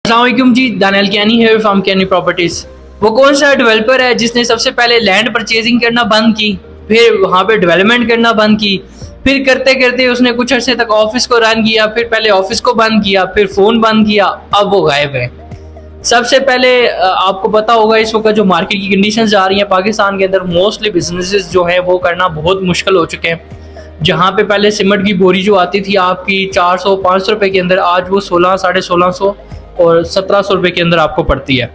अस्सलाम वालेकुम जी, दानियल कियानी है फ्रॉम कियानी प्रॉपर्टीज। वो कौन सा डेवलपर है जिसने सबसे पहले लैंड परचेजिंग करना बंद की, फिर वहाँ पे डेवलपमेंट करना बंद की, फिर करते करते उसने कुछ अर्से तक ऑफिस को रन किया, फिर पहले ऑफिस को बंद किया, फिर फोन बंद किया, अब वो गायब है। सबसे पहले आपको पता होगा इस वक्त जो मार्केट की कंडीशंस जा रही हैं पाकिस्तान के अंदर, मोस्टली बिजनेसेस जो है वो करना बहुत मुश्किल हो चुके हैं। जहाँ पे पहले सीमेंट की बोरी जो आती थी आपकी 400-500 रुपए के अंदर, आज वो 1600-1650 और 1700 रुपए के अंदर आपको पड़ती है।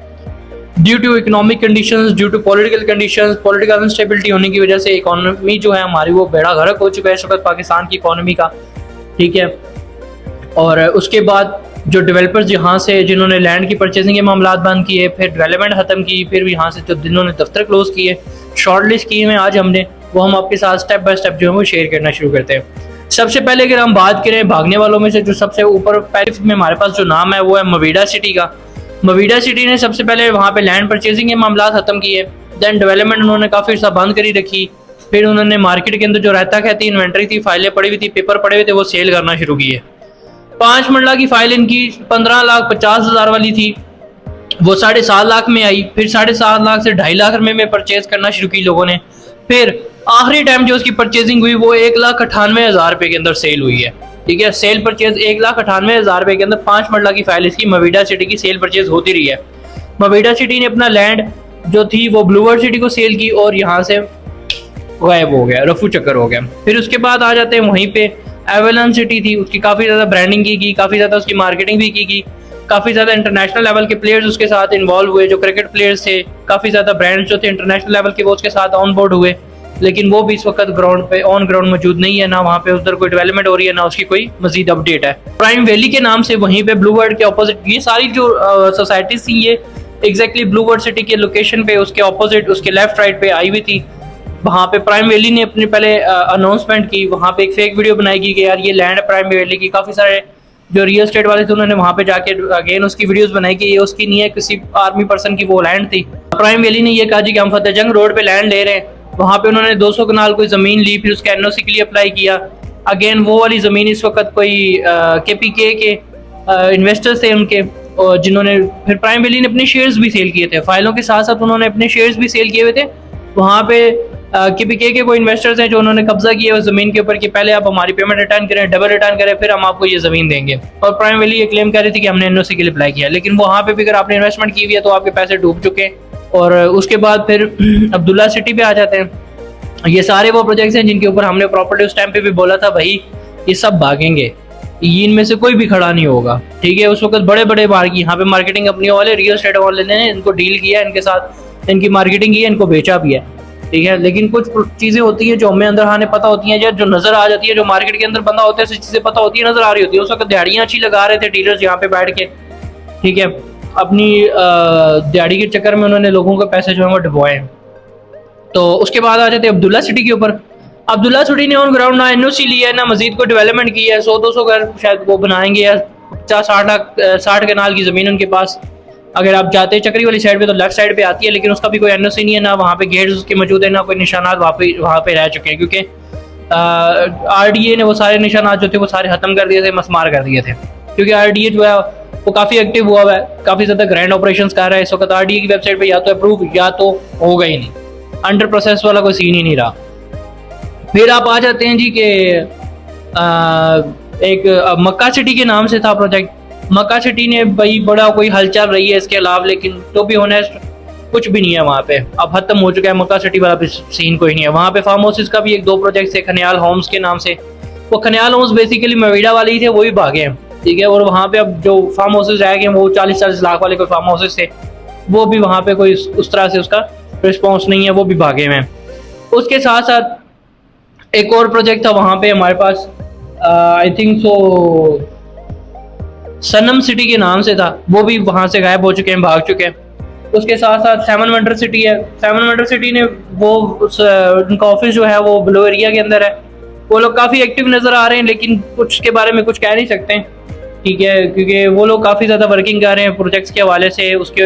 Due to economic conditions, due to political conditions, political instability होने की वजह से इकोनॉमी जो है हमारी वो बेड़ा गर्क हो चुका है इस वक्त पाकिस्तान की इकोनॉमी का, ठीक है। और उसके बाद जो डेवलपर्स यहाँ से जिन्होंने लैंड की परचेजिंग के मामला बंद किए, फिर डेवलपमेंट खत्म की, फिर यहाँ से जो जिन्होंने दफ्तर क्लोज किए, शॉर्ट लिस्ट की है आज हमने, वो हम आपके साथ स्टेप बाय स्टेप जो है वो शेयर करना शुरू करते हैं। सबसे पहले अगर हम बात करें भागने वालों में से, जो सबसे ऊपर पहले में हमारे पास जो नाम है वो है मवीडा सिटी का। मवीडा सिटी ने सबसे पहले वहाँ पे लैंड परचेजिंग के मामला खत्म किए, देन डेवलपमेंट उन्होंने काफ़ी अर्सा बंद करी रखी, फिर उन्होंने मार्केट के अंदर जो रहता कहती इन्वेंट्री थी, फाइलें पड़ी हुई थी, पेपर पड़े हुए थे, वो सेल करना शुरू किए। 5 मरला की फाइल इनकी 15,50,000 वाली थी, वो 7.5 लाख में आई, फिर 7.5 लाख से 2.5 लाख में परचेज करना शुरू की लोगों ने। फिर आखिरी टाइम जो उसकी परचेजिंग हुई वो 1,98,000 रुपये के अंदर सेल हुई है, ठीक है। सेल परचेज 1,98,000 रुपये के अंदर 5 मरला की फाइल इसकी मवीडा सिटी की सेल परचेज होती रही है। मवीडा सिटी ने अपना लैंड जो थी वो ब्लूवर्ड सिटी को सेल की और यहाँ से गायब हो गया, रफू चक्कर हो गया। फिर उसके बाद आ जाते हैं वहीं पे एवेलन सिटी थी, उसकी काफ़ी ज़्यादा ब्रांडिंग की, काफ़ी ज़्यादा उसकी मार्केटिंग भी की, काफ़ी ज़्यादा इंटरनेशनल लेवल के प्लेयर्स उसके साथ इन्वॉल्व हुए, जो क्रिकेट प्लेयर्स थे, काफ़ी ज़्यादा ब्रांड्स जो थे इंटरनेशनल लेवल के वो उसके साथ ऑन बोर्ड हुए, लेकिन वो भी इस वक्त ग्राउंड पे ऑन ग्राउंड मौजूद नहीं है, ना वहाँ पे उधर कोई डेवलपमेंट हो रही है, ना उसकी कोई मजीद अपडेट है। प्राइम वैली के नाम से वहीं पे ब्लूवर्ड के ऑपोजिट ये सारी जो सोसाइटीज थी ये एग्जैक्टली ब्लूवर्ड सिटी के लोकेशन पे उसके ऑपोजिट उसके लेफ्ट राइट पे आई हुई थी। वहाँ पे प्राइम वैली ने अपनी पहले अनाउंसमेंट की, वहाँ पे एक फेक वीडियो बनाई कि यार ये लैंड है प्राइम वैली की, काफ़ी सारे जो रियल एस्टेट वाले थे उन्होंने वहाँ पे जाके अगेन उसकी वीडियोस बनाई कि ये उसकी नहीं है, किसी आर्मी पर्सन की वो लैंड थी। प्राइम वैली ने ये कहा जी कि हम फतेह जंग रोड पे लैंड ले रहे हैं, वहाँ पे उन्होंने 200 कनाल कोई ज़मीन ली, फिर उसके एनओसी के लिए अप्लाई किया। अगेन वो वाली ज़मीन इस वक्त कोई KPK के इन्वेस्टर्स थे उनके, और जिन्होंने फिर प्राइम वैली ने अपने शेयर्स भी सेल किए थे, फाइलों के साथ साथ उन्होंने अपने शेयर्स भी सेल किए हुए थे। वहाँ पे KPK के कोई इन्वेस्टर्स हैं जो उन्होंने कब्जा किया उस ज़मीन के ऊपर कि पहले आप हमारी पेमेंट रिटर्न करें, डबल रिटर्न करें, फिर हम आपको ये ज़मीन देंगे। और प्राइम वैली ये क्लेम कर रही थी कि हमने एनओसी के लिए अप्लाई किया, लेकिन वहाँ पे भी अगर आपने इन्वेस्टमेंट की हुई है तो आपके पैसे डूब चुके हैं। और उसके बाद फिर अब्दुल्ला सिटी पे आ जाते हैं। ये सारे वो प्रोजेक्ट्स हैं जिनके ऊपर हमने प्रॉपर्टी उस टाइम पे भी बोला था भाई ये सब भागेंगे, ये इनमें से कोई भी खड़ा नहीं होगा, ठीक है। उस वक्त बड़े बड़े मार्केट यहाँ पे मार्केटिंग कंपनियों वाले रियल एस्टेट वाले ने इनको डील किया, इनके साथ इनकी मार्केटिंग की है, इनको बेचा भी है, ठीक है। लेकिन कुछ चीज़ें होती हैं जो हमें अंदर आने पता होती हैं, जो नज़र आ जाती है, जो मार्केट के अंदर बंदा होता है, ऐसी चीज़ें पता होती है, नज़र आ रही होती है। उस वक्त दिहाड़ियाँ अच्छी लगा रहे थे डीलर्स यहाँ पे बैठ के, ठीक है। अपनी दिहाड़ी के चक्कर में उन्होंने लोगों के पैसे जो है वो डुबोए। तो उसके बाद आ जाते हैं अब्दुल्ला सिटी के ऊपर। अब्दुल्ला सिटी ने ऑन ग्राउंड ना एनओसी लिया है, ना मजीद को डेवलपमेंट किया है। 100-200 घर शायद वो बनाएंगे, या 50-60 कनाल की ज़मीन उनके पास। अगर आप जाते हैं चक्री वाली साइड पे तो लेफ्ट साइड पे आती है, लेकिन उसका भी कोई एनओसी नहीं है, ना वहाँ पे गेट्स उसके मौजूद है, ना कोई निशानात वहाँ पे रह चुके हैं, क्योंकि RDA ने वो सारे निशानात जो थे वो सारे ख़त्म कर दिए थे, मसमार कर दिए थे। क्योंकि RDA जो है वो काफ़ी एक्टिव हुआ है, काफ़ी ज़्यादा ग्रैंड ऑपरेशंस कर रहा है इस वक्त। RDA की वेबसाइट पर या तो अप्रूव या तो होगा ही नहीं, अंडर प्रोसेस वाला कोई सीन ही नहीं रहा। फिर आप आ जाते हैं जी कि एक मक्का सिटी के नाम से था प्रोजेक्ट। मक्का सिटी ने भाई बड़ा कोई हलचल रही है इसके अलावा, लेकिन तो भी ऑनेस्ट कुछ भी नहीं है वहाँ पे, अब खत्म हो चुका है मक्का सिटी वाला भी सीन कोई नहीं है। वहाँ पे फार्म हाउसेस का भी 1-2 प्रोजेक्ट थे खनियाल होम्स के नाम से, वो खनियाल होम्स बेसिकली मवीडा वाले ही थे, वो भी भागे हैं, ठीक है। और वहाँ पे अब जो फार्म हाउसेस रह गए वो 40-40 लाख वाले कोई फार्म हाउसेस थे, वो भी वहाँ पे कोई उस तरह से उसका रिस्पॉन्स नहीं है, वो भी भागे हुए हैं। उसके साथ साथ एक और प्रोजेक्ट था वहाँ पे हमारे पास, I think so Sanam city के नाम से था, वो भी वहाँ से गायब हो चुके हैं, भाग चुके हैं। उसके साथ साथ सेवन वंडर सिटी है। सेवन वंडर सिटी ने वो उनका ऑफिस जो है वो ब्लू एरिया के अंदर है, वो लोग काफ़ी एक्टिव नज़र आ रहे हैं, लेकिन कुछ के बारे में कुछ कह नहीं सकते, ठीक है, क्योंकि वो लोग काफ़ी ज़्यादा वर्किंग कर रहे हैं प्रोजेक्ट्स के हवाले से, उसके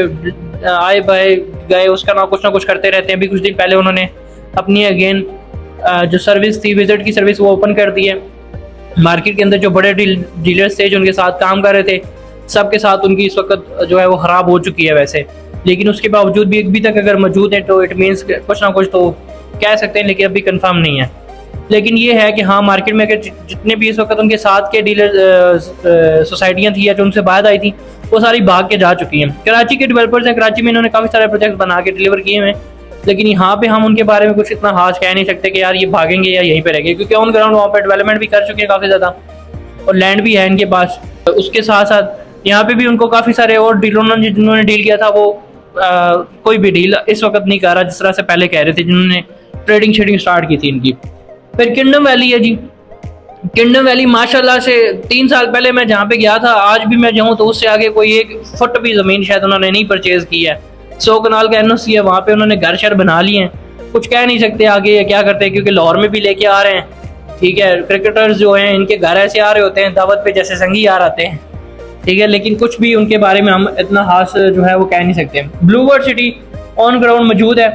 आए बाए गए उसका ना कुछ करते रहते हैं। अभी कुछ दिन पहले उन्होंने अपनी अगेन जो सर्विस थी, विजिट की सर्विस, वो ओपन कर दी है। मार्केट के अंदर जो बड़े डीलर्स थे जो उनके साथ काम कर रहे थे सबके साथ उनकी इस वक्त जो है वो ख़राब हो चुकी है वैसे, लेकिन उसके बावजूद भी अभी तक अगर मौजूद है तो इट मीन्स कुछ ना कुछ तो कह सकते हैं, लेकिन अभी कंफर्म नहीं है। लेकिन ये है कि हाँ, मार्केट में अगर जितने भी इस वक्त उनके साथ के डीलर सोसाइटियाँ थी या जो उनसे बाहर आई थी, वो सारी भाग के जा चुकी हैं। कराची के डेवलपर्स हैं, कराची में इन्होंने काफ़ी सारे प्रोजेक्ट बना के डिलीवर किए हैं, लेकिन यहाँ पे हम उनके बारे में कुछ इतना खास कह नहीं सकते कि यार ये भागेंगे या यहीं पे रहेंगे, क्योंकि ऑन ग्राउंड वहाँ पे डेवलपमेंट भी कर चुके हैं काफ़ी ज़्यादा और लैंड भी है इनके पास। उसके साथ साथ यहाँ पे भी उनको काफ़ी सारे और डीलरों ने जिन्होंने डील किया था वो कोई भी डील इस वक्त नहीं कर रहा जिस तरह से पहले कह रहे थे जिन्होंने ट्रेडिंग शेडिंग स्टार्ट की थी इनकी। फिर किंगडम वैली है जी। किंगडम वैली माशाल्लाह से 3 साल पहले मैं जहाँ पे गया था, आज भी मैं जाऊँ तो उससे आगे कोई 1 फुट भी ज़मीन शायद उन्होंने नहीं परचेज की है। 100 कनाल का NOC है, वहाँ पे उन्होंने घर शर बना लिए हैं। कुछ कह नहीं सकते आगे या क्या करते हैं, क्योंकि लाहौर में भी लेके आ रहे हैं। ठीक है, क्रिकेटर्स जो हैं इनके घर ऐसे आ रहे होते हैं दावत पे जैसे संगी आ आते हैं। ठीक है, लेकिन कुछ भी उनके बारे में हम इतना खास जो है वो कह नहीं सकते। Blue World City on ground मौजूद है,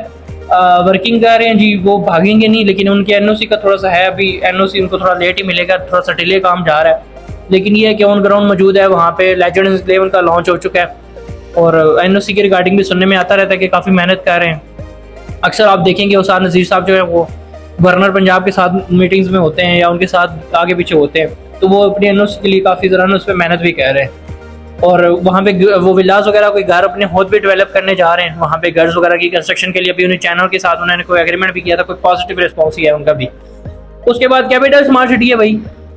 वर्किंग कर रहे हैं जी, वो भागेंगे नहीं, लेकिन उनके NOC का थोड़ा सा है, अभी NOC उनको थोड़ा लेट ही मिलेगा, थोड़ा सा डिले काम जा रहा है। लेकिन ये है कि ऑन ग्राउंड मौजूद है, वहाँ पे लेजेंड्स इलेवन का लॉन्च हो चुका है और NOC के रिगार्डिंग भी सुनने में आता रहता है कि काफ़ी मेहनत कर रहे हैं। अक्सर आप देखेंगे उस्ताद नज़ीर साहब जो है वो गवर्नर पंजाब के साथ मीटिंग्स में होते हैं या उनके साथ आगे पीछे होते हैं, तो वो अपनी NOC के लिए काफ़ी ज़रा उस पर मेहनत भी कर रहे हैं। और वहाँ पे वो विलास वगैरह कोई घर अपने खुद भी डेवलप करने जा रहे हैं, वहाँ पे घर वगैरह की कंस्ट्रक्शन के लिए अभी उन्हें चैनल के साथ उन्होंने कोई एग्रीमेंट भी किया था, कोई पॉजिटिव रिस्पॉन्स ही है उनका भी। उसके बाद कैपिटल स्मार्ट सिटी है भाई,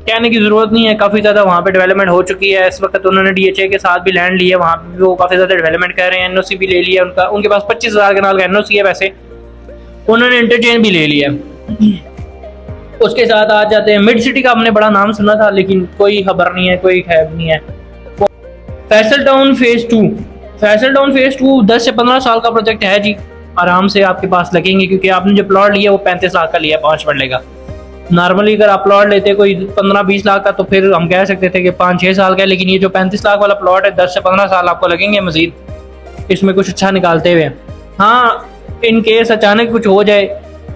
कहने की ज़रूरत नहीं है, काफ़ी ज़्यादा वहाँ पे डेवलपमेंट हो चुकी है। इस वक्त उन्होंने DHA के साथ भी लैंड लिया है, वहाँ पे वो काफ़ी ज़्यादा डेवलपमेंट कर रहे हैं। NOC भी ले लिया उनका, उनके पास 25,000 कनाल का NOC है, वैसे उन्होंने इंटरचेंज भी ले लिया। उसके साथ आ जाते हैं मिड सिटी का, हमने बड़ा नाम सुना था लेकिन कोई खबर नहीं है, कोई खैर नहीं है। Faisal town phase 2, Faisal town phase 2 10 से 15 साल का प्रोजेक्ट है जी, आराम से आपके पास लगेंगे, क्योंकि आपने जो प्लॉट लिया वो 35 लाख का लिया, 5 मरले का। नॉर्मली अगर आप प्लॉट लेते कोई 15-20 लाख का तो फिर हम कह सकते थे कि 5-6 साल का है, लेकिन ये जो 35 लाख वाला प्लॉट है 10 से 15 साल आपको लगेंगे मजीद इसमें कुछ अच्छा निकालते हुए। हाँ, इन केस अचानक कुछ हो जाए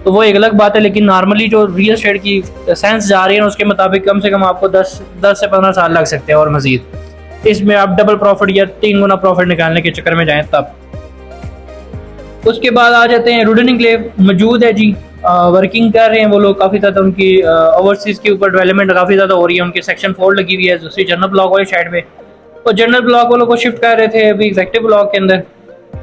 तो वो एक अलग बात है, लेकिन नॉर्मली जो रियल एस्टेट की सेंस जा रही है उसके मुताबिक कम से कम आपको 10 से 15 साल लग सकते हैं और मजीद इसमें आप डबल प्रॉफिट या 3 गुना प्रॉफिट निकालने के चक्कर में जाएं तब। उसके बाद आ जाते हैं रुडन एन्क्लेव मौजूद है जी, वर्किंग कर रहे हैं वो लोग, काफ़ी ज़्यादा उनकी ओवरसीज़ के ऊपर डेवलपमेंट काफ़ी ज़्यादा हो रही है। उनकी सेक्शन 4 लगी हुई है दूसरी जनरल ब्लॉक वाली साइड पे, और जनरल ब्लॉक वालों को शिफ्ट कर रहे थे अभी एग्जेक्टिव ब्लॉक के अंदर।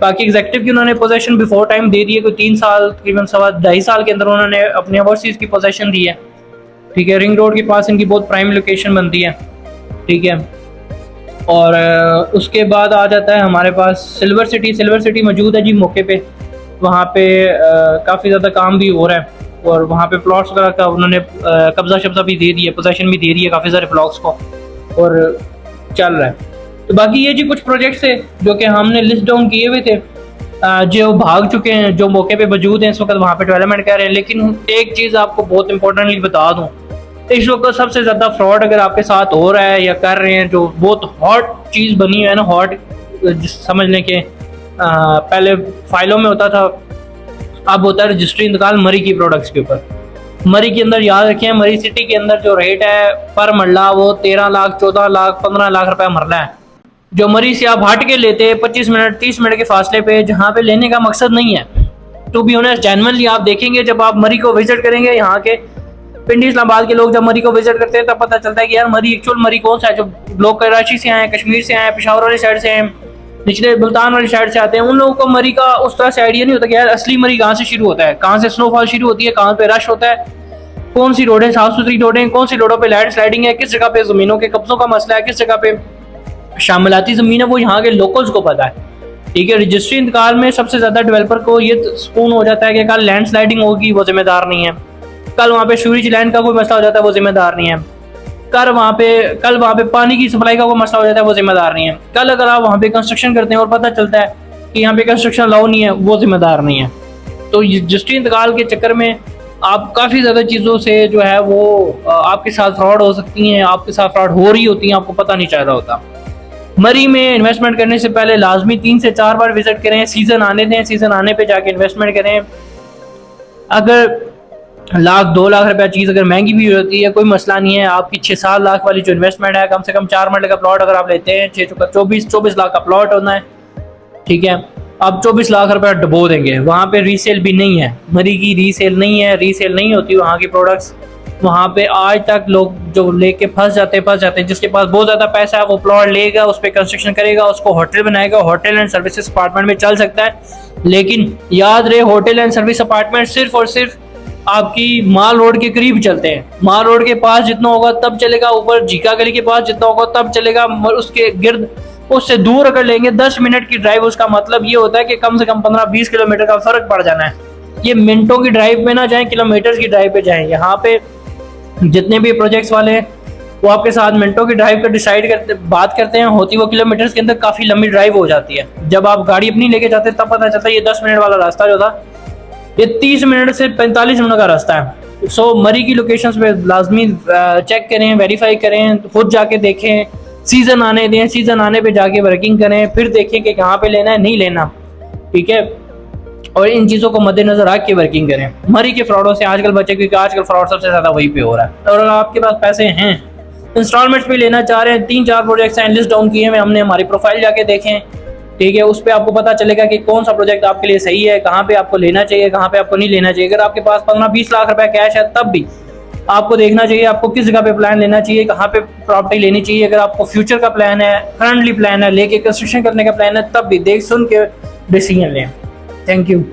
बाकी एग्जेक्टिव की उन्होंने पोजेशन बिफोर टाइम दे दी है, कोई 3 साल तकरीबन 2.5 साल के अंदर उन्होंने अपने ओवरसीज़ की पोजेशन दी है। ठीक है, रिंग रोड के पास इनकी बहुत प्राइम लोकेशन बनती है। ठीक है, और उसके बाद आ जाता है हमारे पास सिल्वर सिटी। सिल्वर सिटी मौजूद है जी मौके पे, वहाँ पे काफ़ी ज़्यादा काम भी हो रहा है और वहाँ पे प्लॉट्स वगैरह का उन्होंने कब्जा शब्जा भी दे दिया, पोजेशन भी दे दी है काफ़ी सारे प्लॉट्स को, और चल रहा है। तो बाकी ये जी कुछ प्रोजेक्ट्स है जो कि हमने लिस्ट डाउन किए हुए थे, जो भाग चुके हैं, जो मौके पे मौजूद हैं इस वक्त वहाँ पे डेवलपमेंट कर रहे हैं। लेकिन एक चीज़ आपको बहुत इंपॉर्टेंटली बता दूँ, इस वक्त सबसे ज़्यादा फ्रॉड अगर आपके साथ हो रहा है या कर रहे हैं, जो बहुत हॉट चीज़ बनी है ना, हॉट समझ लें कि पहले फाइलों में होता था, अब होता है रजिस्ट्री इंतकाल मरी की प्रोडक्ट्स के ऊपर। मरी के अंदर याद रखें, मरी सिटी के अंदर जो रेट है पर मरला वो 13 लाख 14 लाख 15 लाख रुपया मरला है। जो मरी से आप हट के लेते हैं 25 मिनट 30 मिनट के फासले पे, जहाँ पे लेने का मकसद नहीं है। टू बी ऑनेस्ट, जेन्युइनली आप देखेंगे जब आप मरी को विजिट करेंगे, यहाँ के पिंडी इस्लामाबाद के लोग जब मरी को विजिट करते हैं तब पता चलता है कि यार मरी एक्चुअल मरी कौन सा है। जो लोग कराची से आए, कश्मीर से आए, पेशावर वाली साइड से आए, निचले मुल्तान वाली साइड से आते हैं, उन लोगों को मरी का उस तरह से आइडिया नहीं होता कि यार असली मरी कहाँ से शुरू होता है, कहाँ से स्नोफॉल शुरू होती है, कहाँ पे रश होता है, कौन सी रोडें साफ सुथरी रोडें, कौन सी रोडों पे लैंड स्लाइडिंग है, किस जगह पे ज़मीनों के कब्जों का मसला है, किस जगह पे शामिलाती ज़मीन है, वो यहाँ के लोकल्स को पता है। ठीक है, रजिस्ट्री इंतकाल में सबसे ज़्यादा डेवलपर को ये सुकून हो जाता है कि कल लैंड स्लाइडिंग होगी वो जिम्मेदार नहीं है, कल वहाँ पे सूरज लैंड का कोई मसला हो जाता है वो जिम्मेदार नहीं है, कल वहाँ पे पानी की सप्लाई का कोई मसला हो जाता है वो जिम्मेदार नहीं है, कल अगर आप वहाँ पे कंस्ट्रक्शन करते हैं और पता चलता है कि यहाँ पे कंस्ट्रक्शन अलाउ नहीं है वो जिम्मेदार नहीं है। तो रजिस्ट्री इंतकाल के चक्कर में आप काफ़ी ज़्यादा चीज़ों से जो है वो आपके साथ फ्रॉड हो सकती हैं, आपके साथ फ्रॉड हो रही होती हैं, आपको पता नहीं चल रहा होता। मरी में इन्वेस्टमेंट करने से पहले लाजमी 3 से 4 बार विजिट करें, सीज़न आने दें, सीज़न आने पे जाके इन्वेस्टमेंट करें। अगर लाख 2 लाख रुपया चीज़ अगर महंगी भी होती है कोई मसला नहीं है। आपकी 6-7 लाख वाली जो इन्वेस्टमेंट है, कम से कम 4 मरले का प्लॉट अगर आप लेते हैं, 24 लाख का प्लॉट होना है, ठीक है। आप 24 लाख रुपया डबो देंगे। वहाँ पे रीसेल भी नहीं है, मरी की रीसेल नहीं है, रीसेल नहीं होती वहाँ की प्रोडक्ट्स। वहाँ पे आज तक लोग जो लेके फंस जाते हैं। जिसके पास बहुत ज़्यादा पैसा है वो प्लॉट लेगा, उस पर कंस्ट्रक्शन करेगा, उसको होटल बनाएगा, होटल एंड सर्विसेज अपार्टमेंट में चल सकता है। लेकिन याद रहे, होटल एंड सर्विस अपार्टमेंट सिर्फ और सिर्फ आपकी माल रोड के करीब चलते हैं। माल रोड के पास जितना होगा तब चलेगा, ऊपर झीका गली के पास जितना होगा तब चलेगा। उसके गिर्द उससे दूर अगर लेंगे 10 मिनट की ड्राइव, उसका मतलब ये होता है कि कम से कम 15-20 किलोमीटर का फर्क पड़ जाना है। ये मिनटों की ड्राइव पे ना जाएं, किलोमीटर की ड्राइव पे जाएं। यहाँ पे जितने भी प्रोजेक्ट्स वाले हैं वो आपके साथ मिनटों की ड्राइव का बात करते हैं, होती वो किलोमीटर्स के अंदर काफ़ी लंबी ड्राइव हो जाती है। जब आप गाड़ी अपनी लेके जाते हैं तब पता चलता है ये 10 मिनट वाला रास्ता जो था ये 30 मिनट से 45 मिनट का रास्ता है। सो मरी की लोकेशंस पे लाजमी चेक करें, वेरीफाई करें, खुद जाके देखें, सीज़न आने दें, सीज़न आने पे जाके वर्किंग करें, फिर देखें कि कहाँ पे लेना है, नहीं लेना, ठीक है। और इन चीज़ों को मद्देनजर रख के वर्किंग करें। मरी के फ्रॉडों से आजकल बचे, क्योंकि आजकल फ्रॉड सबसे ज़्यादा वही पे हो रहा है। और अगर आपके पास पैसे हैं, इंस्टॉलमेंट्स पे लेना चाह रहे हैं, 3-4 प्रोजेक्ट्स हैं लिस्ट डाउन किए हुए, हमने हमारी प्रोफाइल जाके देखें, ठीक है। उस पर आपको पता चलेगा कि कौन सा प्रोजेक्ट आपके लिए सही है, कहाँ पे आपको लेना चाहिए, कहाँ पे आपको नहीं लेना चाहिए। अगर आपके पास 15-20 लाख रुपया कैश है तब भी आपको देखना चाहिए आपको किस जगह पे प्लान लेना चाहिए, कहाँ पे प्रॉपर्टी लेनी चाहिए। अगर आपको फ्यूचर का प्लान है, करंटली प्लान है, लेके कंस्ट्रक्शन करने का प्लान है, तब भी देख सुन के डिसीजन लें। Thank you.